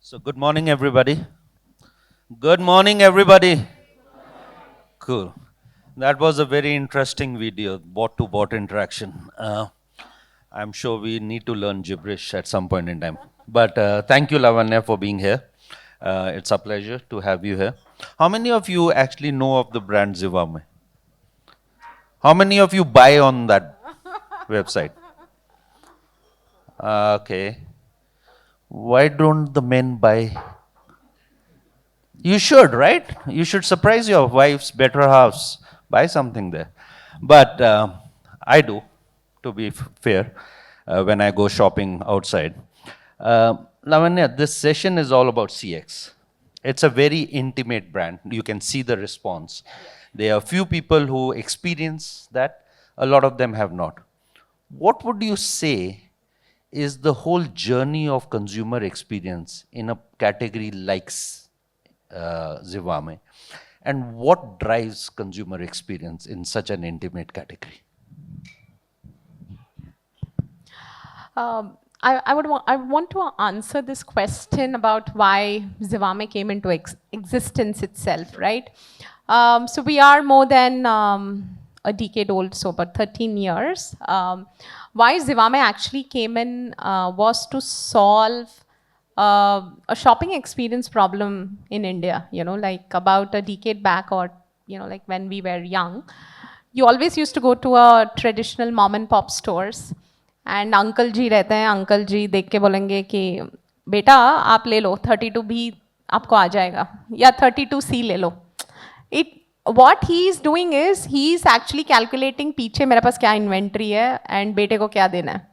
So good morning, everybody. Good morning, everybody. Cool. That was a very interesting video, bot-to-bot interaction. I'm sure we need to learn gibberish at some point in time. But thank you, Lavanya, for being here. It's a pleasure to have you here. How many of you actually know of the brand Zivame? How many of you buy on that website? Okay. Why don't the men buy? You should, right? You should surprise your wife's better halves. Buy something there. But I do, to be fair, when I go shopping outside. Lavanya, this session is all about CX. It's a very intimate brand. You can see the response. There are few people who experience that, a lot of them have not. What would you say is the whole journey of consumer experience in a category like Zivame, and what drives consumer experience in such an intimate category? I want to answer this question about why Zivame came into existence itself, right? So we are more than a decade old, so about 13 years. Why Zivame actually came in was to solve a shopping experience problem in India, like about a decade back, or, like when we were young. You always used to go to a traditional mom and pop stores, and uncle ji रहते हैं, uncle जी देख के बोलेंगे कि बेटा आप ले लो 32 भी आपको आ जाएगा, या 32C ले लो. It what he is doing is he is actually calculating पीछे मेरे पास क्या इन्वेंट्री है एंड बेटे को क्या देना है.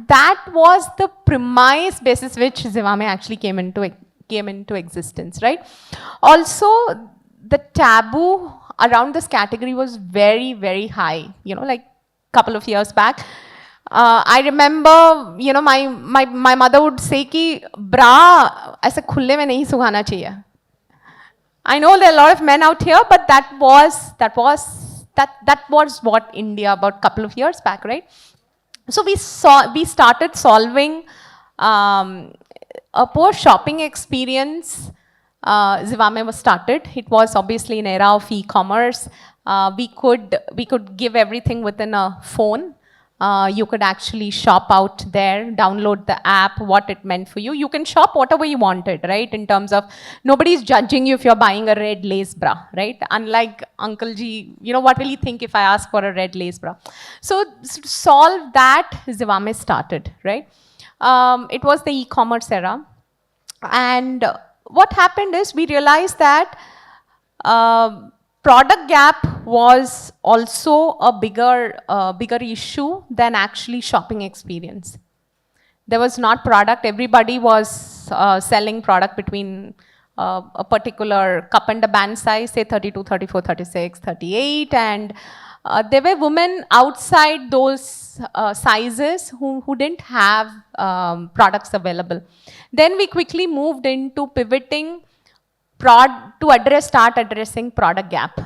That was the premise basis which Zivame actually came into existence, right? Also, the taboo around this category was very, very high, like couple of years back. I remember, my mother would say कि bra ऐसे खुले में नहीं सुखाना चाहिए. I know there are a lot of men out here, but that was what India about a couple of years back, right? So we started solving a poor shopping experience. Zivame was started. It was obviously an era of e-commerce. We could give everything within a phone. You could actually shop out there, download the app, what it meant for you. You can shop whatever you wanted, right? In terms of nobody's judging you if you're buying a red lace bra, right? Unlike Uncle Ji, what will he think if I ask for a red lace bra? So to solve that, Zivame started, right? It was the e-commerce era. And what happened is we realized that product gap was also a bigger issue than actually shopping experience. There was not product. Everybody was selling product between a particular cup and a band size, say 32, 34, 36, 38. And there were women outside those sizes who didn't have products available. Then we quickly moved into pivoting to start addressing product gap.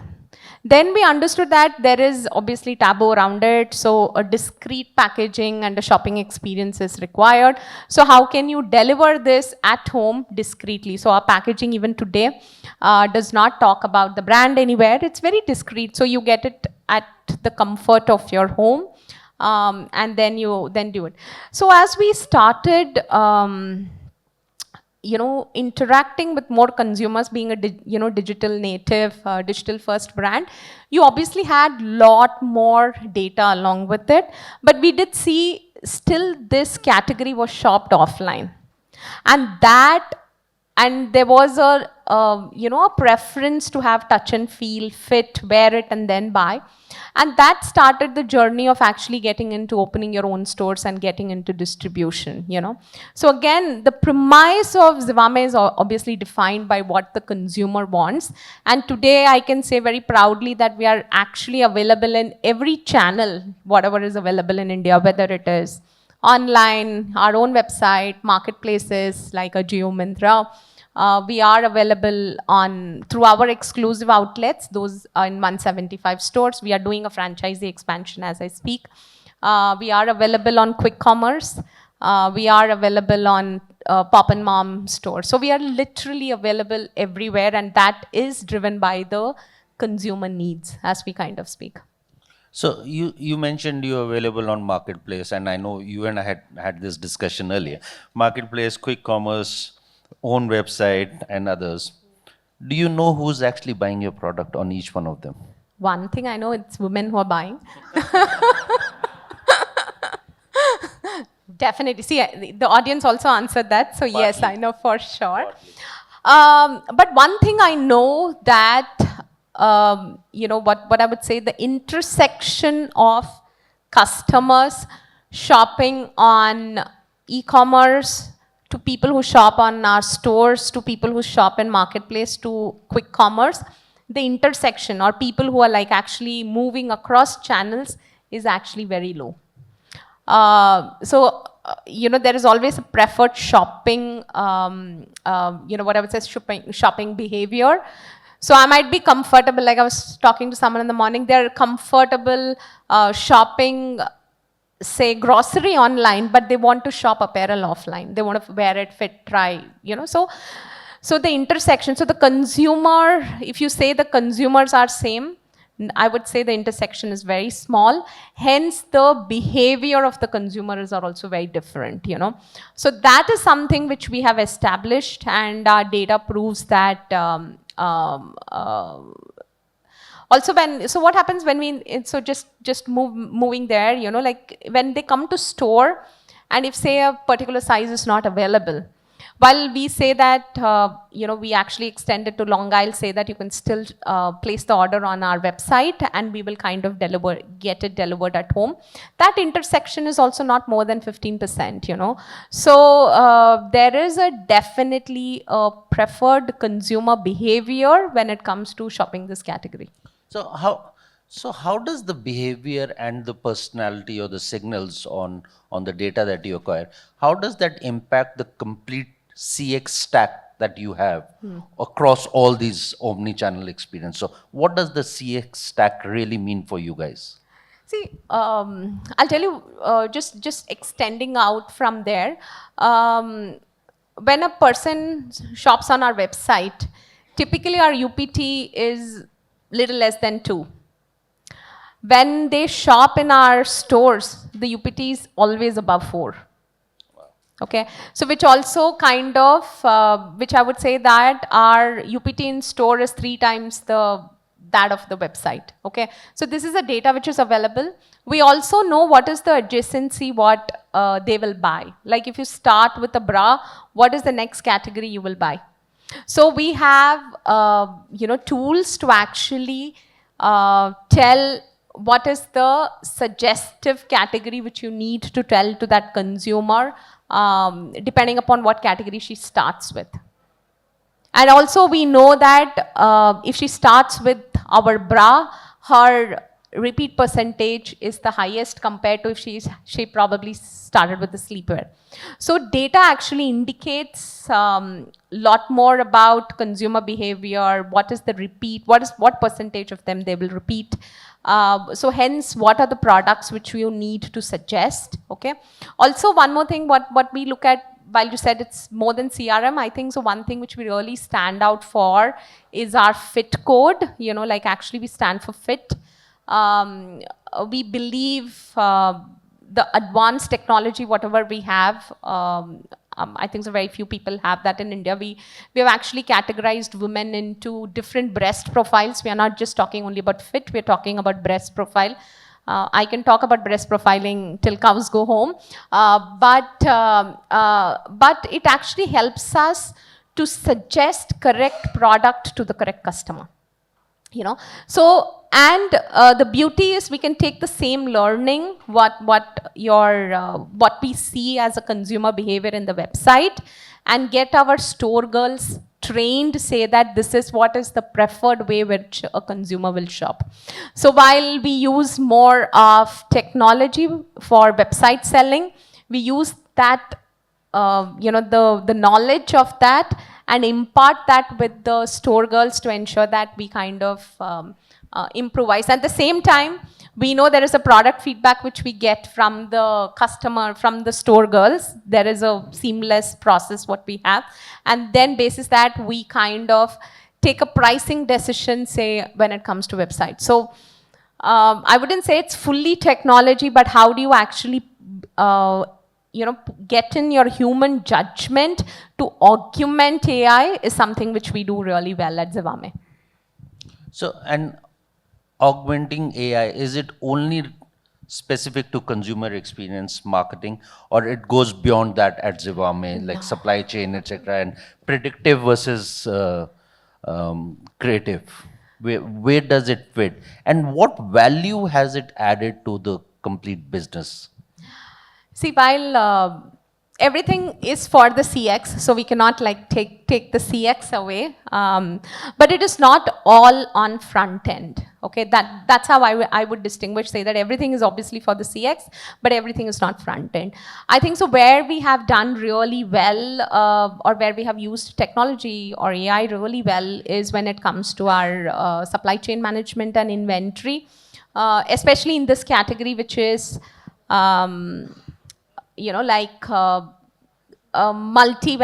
Then we understood that there is obviously taboo around it, so a discrete packaging and a shopping experience is required. So how can you deliver this at home discreetly? So our packaging even today does not talk about the brand anywhere. It's very discreet, so you get it at the comfort of your home, and then you do it. So as we started interacting with more consumers, being a digital native, digital first brand, you obviously had lot more data along with it. But we did see still this category was shopped offline, and there was a preference to have touch and feel, fit, wear it, and then buy. And that started the journey of actually getting into opening your own stores and getting into distribution, So again, the premise of Zivame is obviously defined by what the consumer wants. And today I can say very proudly that we are actually available in every channel, whatever is available in India, whether it is online, our own website, marketplaces like a Jio Myntra. We are available through our exclusive outlets. Those are in 175 stores. We are doing a franchisee expansion as I speak. We are available on quick commerce. We are available on pop and mom stores. So we are literally available everywhere, and that is driven by the consumer needs, as we kind of speak. So you mentioned you're available on Marketplace, and I know you and I had this discussion earlier. Marketplace, quick commerce, own website, and others. Do you know who's actually buying your product on each one of them? One thing I know, it's women who are buying. Definitely. See, the audience also answered that. So yes, I know for sure. But one thing I know that, what I would say, the intersection of customers shopping on e-commerce, to people who shop on our stores, to people who shop in marketplace, to quick commerce, the intersection, or people who are like actually moving across channels, is actually very low. There is always a preferred shopping, what I would say, shopping behavior. So I might be comfortable, like I was talking to someone in the morning, they're comfortable shopping, say, grocery online, but they want to shop apparel offline. They want to wear it, fit, try, So the intersection, so the consumer, if you say the consumers are same, I would say the intersection is very small. Hence, the behavior of the consumers are also very different, So that is something which we have established, and our data proves that. Also, what happens when moving there, like when they come to store, and if say a particular size is not available, while we say that, we actually extended to long aisle, say that you can still place the order on our website and we will kind of get it delivered at home. That intersection is also not more than 15%, So there is definitely a preferred consumer behavior when it comes to shopping this category. So how does the behavior and the personality or the signals on the data that you acquire, how does that impact the complete CX stack that you have across all these omni-channel experience? So what does the CX stack really mean for you guys? See, I'll tell you, just extending out from there, when a person shops on our website, typically our UPT is little less than 2. When they shop in our stores, the UPT is always above 4. Okay, so which also kind of, which I would say that our UPT in store is 3 times that of the website. Okay, so this is the data which is available. We also know what is the adjacency, what they will buy. Like if you start with a bra, what is the next category you will buy? So we have, tools to actually tell what is the suggestive category which you need to tell to that consumer, depending upon what category she starts with. And also we know that if she starts with our bra, her repeat percentage is the highest compared to if she probably started with the sleepwear. So data actually indicates lot more about consumer behavior, what is the repeat, what percentage of them they will repeat. So hence, what are the products which you need to suggest, okay? Also, one more thing, what we look at, while you said it's more than CRM, I think so one thing which we really stand out for is our fit code, like actually we stand for fit. We believe the advanced technology, whatever we have, I think so very few people have that in India. We have actually categorized women into different breast profiles. We are not just talking only about fit, we are talking about breast profile. I can talk about breast profiling till cows go home, but it actually helps us to suggest correct product to the correct customer. So, and the beauty is we can take the same learning, what we see as a consumer behavior in the website, and get our store girls trained, say that this is what is the preferred way which a consumer will shop. So while we use more of technology for website selling, we use that, the knowledge of that, and impart that with the store girls to ensure that we kind of improvise. At the same time, We know there is a product feedback which we get from the customer, from the store girls. There is a seamless process what we have. And then basis that we kind of take a pricing decision, say, when it comes to website. So I wouldn't say it's fully technology, but how do you actually, get in your human judgment to augment AI is something which we do really well at Zivame. So, and augmenting AI, is it only specific to consumer experience marketing, or it goes beyond that at Zivame, like supply chain, etc., and predictive versus creative? Where does it fit? And what value has it added to the complete business? See, while everything is for the CX, so we cannot like take the CX away, but it is not all on front end. Okay, that's how I would distinguish, say that everything is obviously for the CX, but everything is not front end. I think so where we have done really well, or where we have used technology or AI really well, is when it comes to our supply chain management and inventory, especially in this category, which is when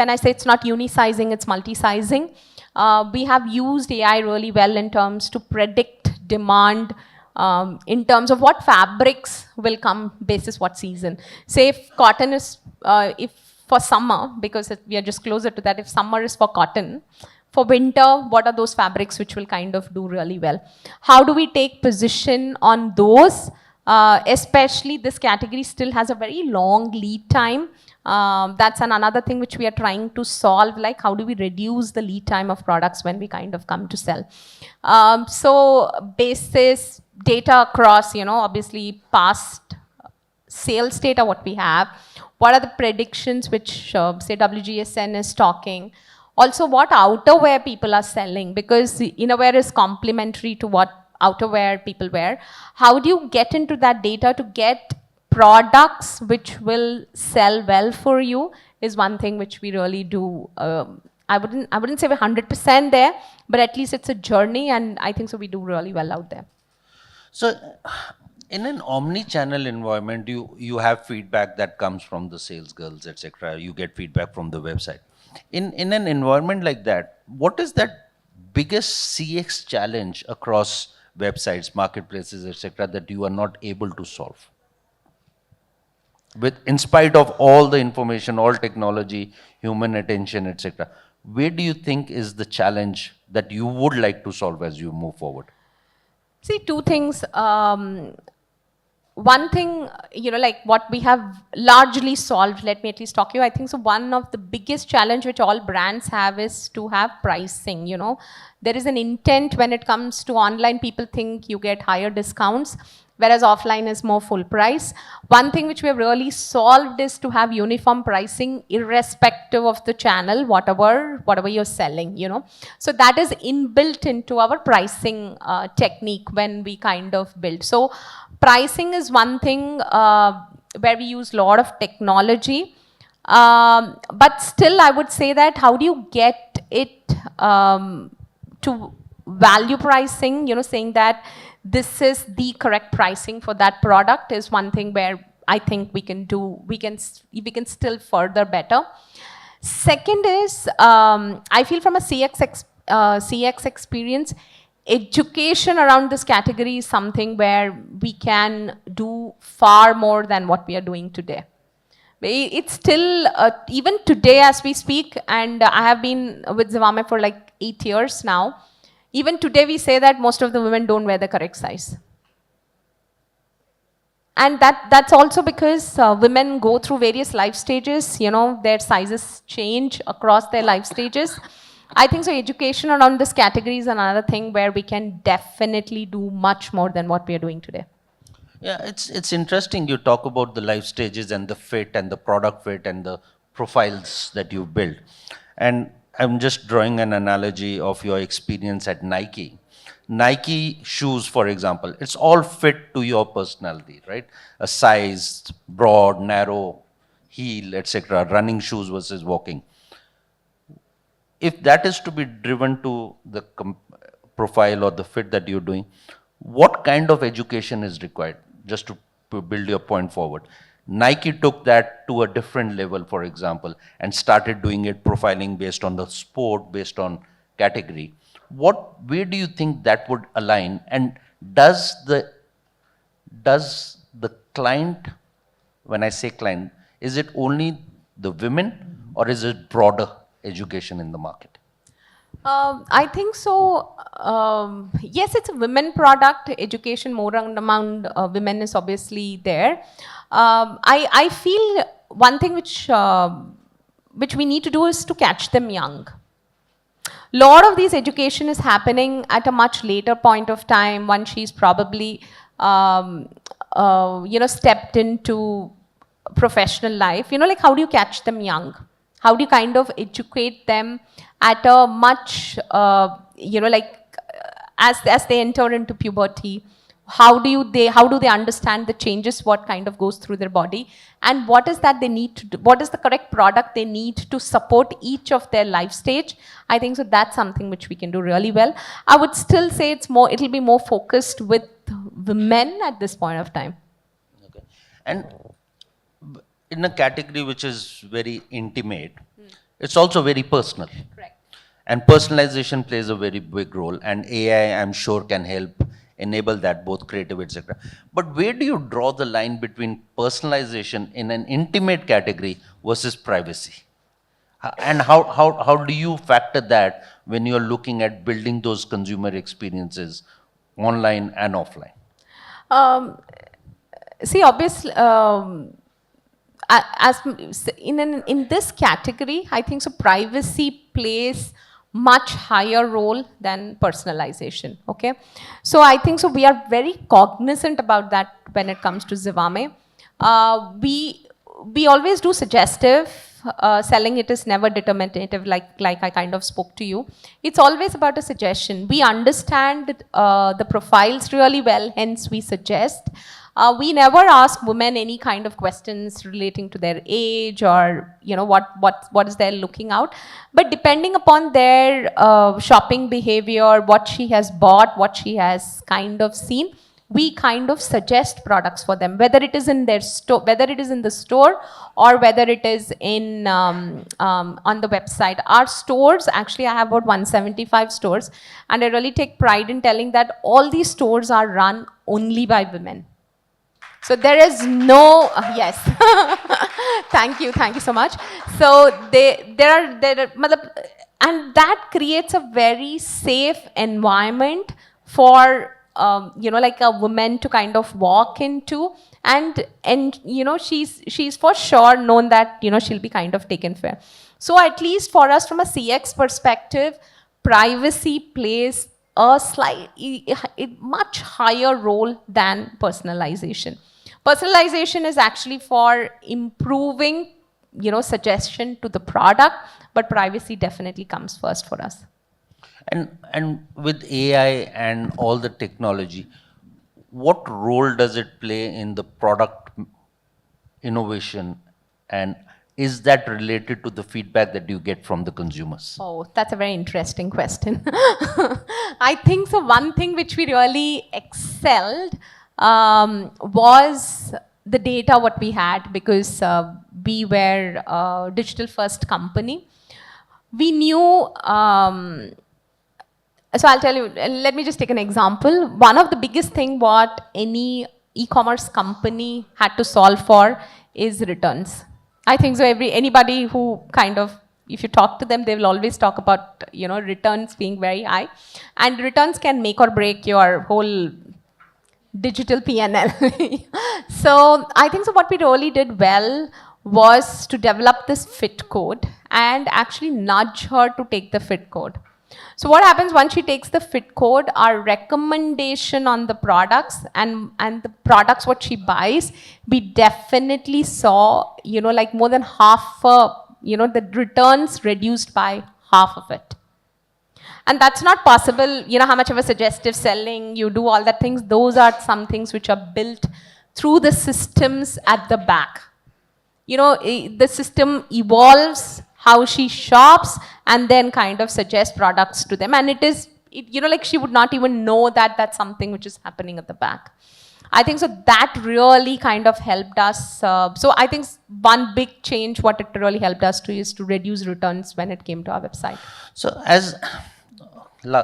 I say it's not unisizing, it's multi-sizing. We have used AI really well in terms to predict demand, in terms of what fabrics will come basis what season. Say if cotton is, if for summer, because we are just closer to that, if summer is for cotton, for winter, what are those fabrics which will kind of do really well? How do we take position on those? Especially this category still has a very long lead time. That's another thing which we are trying to solve, like how do we reduce the lead time of products when we kind of come to sell. So basis data across, obviously past sales data what we have, what are the predictions which say WGSN is talking, also what outerwear people are selling, because innerwear is complementary to what outerwear people wear. How do you get into that data to get products which will sell well for you is one thing which we really do. I wouldn't say we're 100% there, but at least it's a journey, and I think so we do really well out there. So, in an omni-channel environment, you have feedback that comes from the sales girls, etc. You get feedback from the website. In an environment like that, what is that biggest CX challenge across websites, marketplaces, etc., that you are not able to solve? In spite of all the information, all technology, human attention, etc., where do you think is the challenge that you would like to solve as you move forward? See, two things. One thing, like what we have largely solved, let me at least talk to you. I think so one of the biggest challenge which all brands have is to have pricing. There is an intent when it comes to online, people think you get higher discounts, whereas offline is more full price. One thing which we have really solved is to have uniform pricing irrespective of the channel, whatever you're selling, So that is inbuilt into our pricing technique when we kind of build. So pricing is one thing where we use a lot of technology. But still, I would say that how do you get it to value pricing, saying that this is the correct pricing for that product is one thing where I think we can still further better. Second is, I feel from a CX experience, education around this category is something where we can do far more than what we are doing today. It's still, even today as we speak, and I have been with Zivame for like 8 years now, even today we say that most of the women don't wear the correct size. And that's also because women go through various life stages, their sizes change across their life stages. I think so education around this category is another thing where we can definitely do much more than what we are doing today. Yeah, it's interesting you talk about the life stages and the fit and the product fit and the profiles that you build. And I'm just drawing an analogy of your experience at Nike. Nike shoes, for example, it's all fit to your personality, right? A size, broad, narrow, heel, etc. Running shoes versus walking. If that is to be driven to the profile or the fit that you're doing, what kind of education is required, just to build your point forward? Nike took that to a different level, for example, and started doing it profiling based on the sport, based on category. Where do you think that would align? And does the client, when I say client, is it only the women or is it broader education in the market? I think so. Yes, it's a women product. Education more among women is obviously there. I feel one thing which we need to do is to catch them young. Lot of these education is happening at a much later point of time when she's probably stepped into professional life. Like how do you catch them young? How do you kind of educate them at a much as they enter into puberty? How do they understand the changes, what kind of goes through their body, and what is that they need to do, what is the correct product they need to support each of their life stage? I think so that's something which we can do really well. I would still say it'll be more focused with the men at this point of time. Okay. And in a category which is very intimate, it's also very personal. Correct. And personalization plays a very big role, and AI, I'm sure, can help enable that, both creative, etc. But where do you draw the line between personalization in an intimate category versus privacy? And how do you factor that when you're looking at building those consumer experiences online and offline? See, obviously, in this category, I think so privacy plays much higher role than personalization. Okay, so I think so we are very cognizant about that when it comes to Zivame. We always do suggestive selling. It is never determinative, like I kind of spoke to you. It's always about a suggestion. We understand the profiles really well, hence we suggest. We never ask women any kind of questions relating to their age or what is they're looking out. But depending upon their shopping behavior, what she has bought, what she has kind of seen, we kind of suggest products for them, whether it is in their store, whether it is in the store, or whether it is in on the website. Our stores, actually, I have about 175 stores, and I really take pride in telling that all these stores are run only by women. So there is no yes. Thank you so much. So and that creates a very safe environment for like a woman to kind of walk into, and she's for sure known that she'll be kind of taken fair. So at least for us, from a CX perspective, privacy plays a much higher role than personalization. Personalization is actually for improving, suggestion to the product, but privacy definitely comes first for us. And with AI and all the technology, what role does it play in the product innovation, and is that related to the feedback that you get from the consumers? Oh, that's a very interesting question. I think so. One thing which we really excelled was the data what we had, because we were a digital first company. We knew, so I'll tell you, let me just take an example. One of the biggest thing what any e-commerce company had to solve for is returns. I think so anybody who kind of, if you talk to them, they will always talk about, returns being very high. And returns can make or break your whole digital P&L. So I think so what we really did well was to develop this fit code and actually nudge her to take the fit code. So what happens once she takes the fit code, our recommendation on the products and the products what she buys, we definitely saw, like more than half, the returns reduced by half of it. And that's not possible, how much of a suggestive selling, you do all that things. Those are some things which are built through the systems at the back. The system evolves how she shops and then kind of suggests products to them. And it like she would not even know that that's something which is happening at the back. I think so that really kind of helped us. So I think one big change, what it really helped us to is to reduce returns when it came to our website. So, as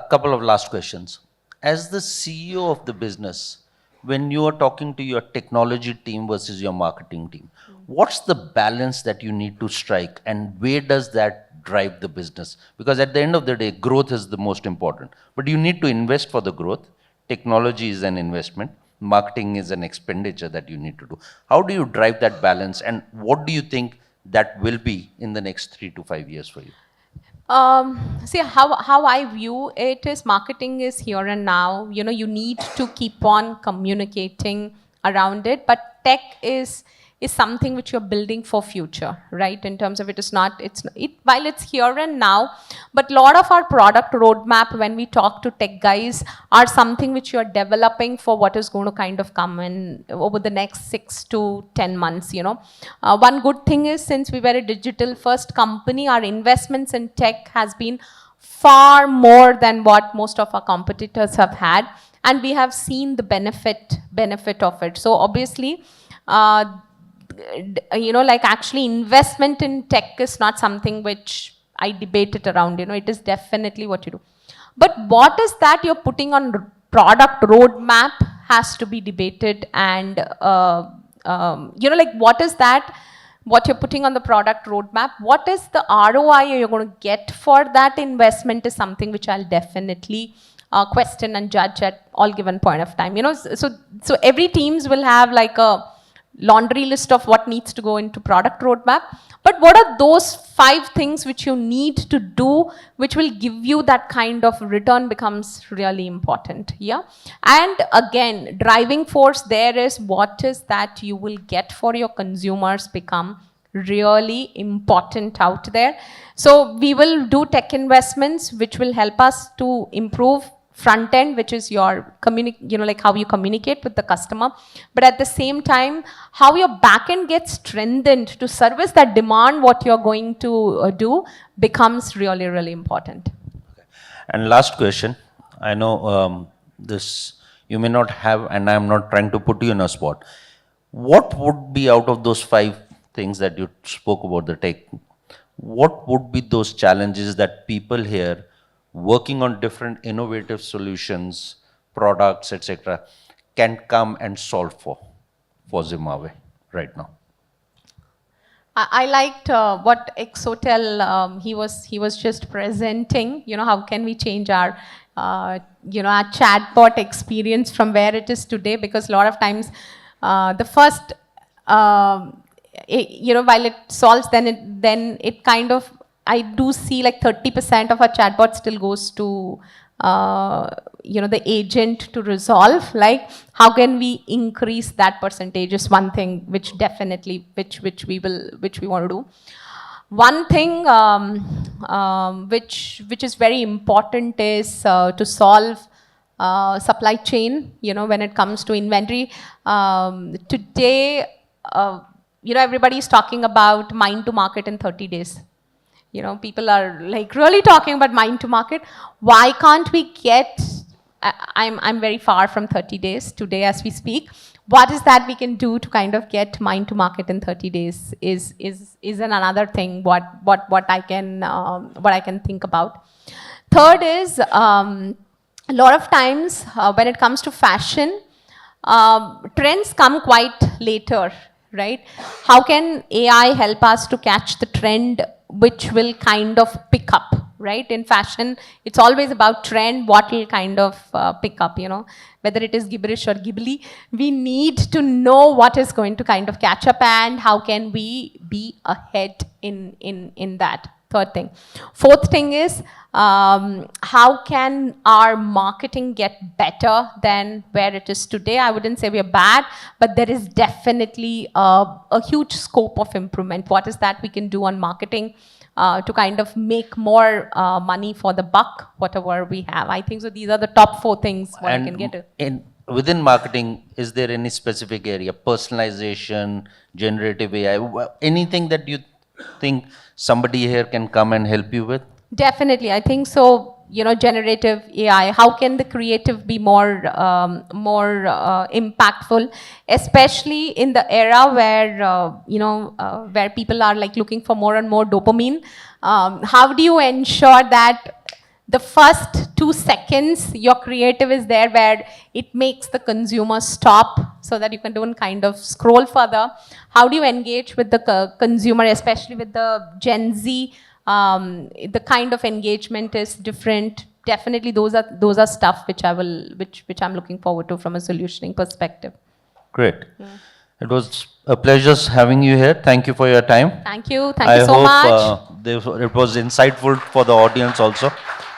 couple of last questions. As the CEO of the business, when you are talking to your technology team versus your marketing team, what's the balance that you need to strike, and where does that drive the business? Because at the end of the day, growth is the most important. But you need to invest for the growth. Technology is an investment. Marketing is an expenditure that you need to do. How do you drive that balance, and what do you think that will be in the next 3 to 5 years for you? See how I view it is marketing is here and now. You need to keep on communicating around it, but tech is something which you're building for future, right? In terms of it is not, while it's here and now, but a lot of our product roadmap when we talk to tech guys are something which you're developing for what is going to kind of come in over the next 6 to 10 months. One good thing is, since we were a digital first company, our investments in tech has been far more than what most of our competitors have had, and we have seen the benefit of it. So obviously, like actually investment in tech is not something which I debate it around. It is definitely what you do. But what is that you're putting on product roadmap has to be debated, and like what is that, what you're putting on the product roadmap, what is the ROI you're going to get for that investment is something which I'll definitely question and judge at all given point of time. So every teams will have like a laundry list of what needs to go into product roadmap, but what are those 5 things which you need to do which will give you that kind of return becomes really important. Yeah, and again, driving force there is what is that you will get for your consumers become really important out there. So we will do tech investments which will help us to improve front end, which is your like how you communicate with the customer, but at the same time how your back end gets strengthened to service that demand what you're going to do becomes really, really important. And last question, I know this you may not have, and I'm not trying to put you in a spot. What would be, out of those 5 things that you spoke about the tech, what would be those challenges that people here working on different innovative solutions, products, etc., can come and solve for Zivame right now? I liked what Exotel he was just presenting. How can we change our our chatbot experience from where it is today? Because a lot of times the first while it solves, then it kind of, I do see like 30% of our chatbot still goes to the agent to resolve. Like, how can we increase that percentage is one thing which definitely which we want to do. One thing which is very important is to solve supply chain. When it comes to inventory, today everybody is talking about mine to market in 30 days. People are like really talking about mine to market. Why can't we get, I'm very far from 30 days today as we speak. What is that we can do to kind of get mine to market in 30 days is another thing what I can think about. Third is a lot of times when it comes to fashion, trends come quite later, right? How can AI help us to catch the trend which will kind of pick up, right? In fashion, it's always about trend, what will kind of pick up, whether it is gibberish or ghibli. We need to know what is going to kind of catch up and how can we be ahead in that. Third thing. Fourth thing is, how can our marketing get better than where it is today? I wouldn't say we are bad, but there is definitely a huge scope of improvement. What is that we can do on marketing to kind of make more money for the buck, whatever we have? I think so. These are the top 4 things what I can get to. Within marketing, is there any specific area, personalization, generative AI, anything that you think somebody here can come and help you with? Definitely. I think so. generative AI? How can the creative be more impactful, especially in the era where where people are like looking for more and more dopamine? How do you ensure that the first 2 seconds your creative is there where it makes the consumer stop so that you can do and kind of scroll further? How do you engage with the consumer, especially with the Gen Z? The kind of engagement is different. Definitely those are stuff which I'm looking forward to from a solutioning perspective. Great. It was a pleasure having you here. Thank you for your time. Thank you so much. I hope it was insightful for the audience also.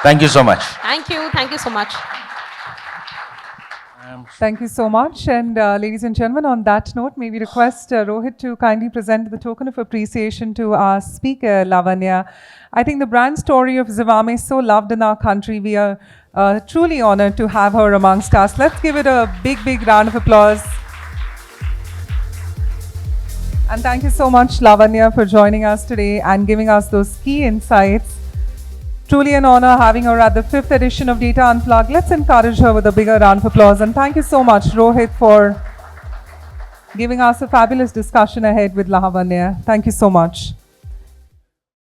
Thank you so much. Thank you so much. Thank you so much. And ladies and gentlemen, on that note, may we request Rohit to kindly present the token of appreciation to our speaker, Lavanya. I think the brand story of Zivame is so loved in our country. We are truly honored to have her amongst us. Let's give it a big, big round of applause. And thank you so much, Lavanya, for joining us today and giving us those key insights. Truly an honor having her at the 5th edition of Data Unplugged. Let's encourage her with a bigger round of applause. And thank you so much, Rohit, for giving us a fabulous discussion ahead with Lavanya. Thank you so much.